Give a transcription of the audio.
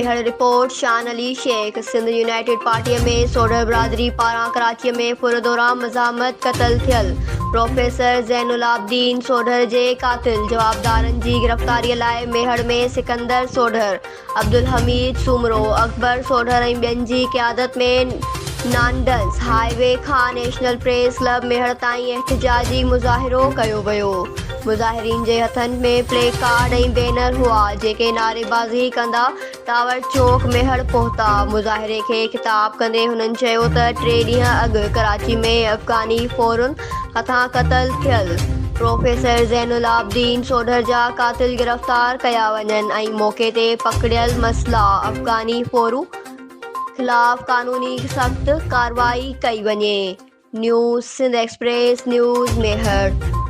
मेहर report शान Ali Sheikh. Sindh United पार्टीअ में सोढ़ बिरादरी पारां कराचीअ में पुरदौरां मज़ामत क़त्ल थियल। प्रोफेसर ज़ैनुलाब्दीन सोढ़र जे क़ातिल जवाबदारनि जी गिरफ़्तारीअ लाइ मेहर में सिकंदर सोढ़र, अब्दुल हमीद सूमरो, अकबर सोढ़र ऐं ॿियनि जी क़यादत में नांदल्स हाईवे खां नेशनल प्रेस क्लब मेहर ताईं एहतिजाजी मुज़ाहिरो कयो वियो। मुज़ाहिरीन जे हथनि में प्ले कार्ड ऐं बैनर हुआ जेके नारेबाज़ी कंदा टावर चौक मेहर पहुता। मुज़ाहिरे खे ख़िताब कंदे हुननि चयो त 3 ॾींहं अॻु कराची में अफ़गानी फ़ौरन हथां क़त्ल थियल प्रोफेसर ज़ैनुलाब्दीन सोढ़र जा क़ातिल गिरफ़्तार कया वञनि ऐं मौक़े ते पकड़ियल मसला अफ़गानी फ़ौरू ख़िलाफ़ क़ानूनी सख़्त कार्रवाई कई वञे। न्यूज़ सिंध एक्सप्रेस न्यूज़ मेहर।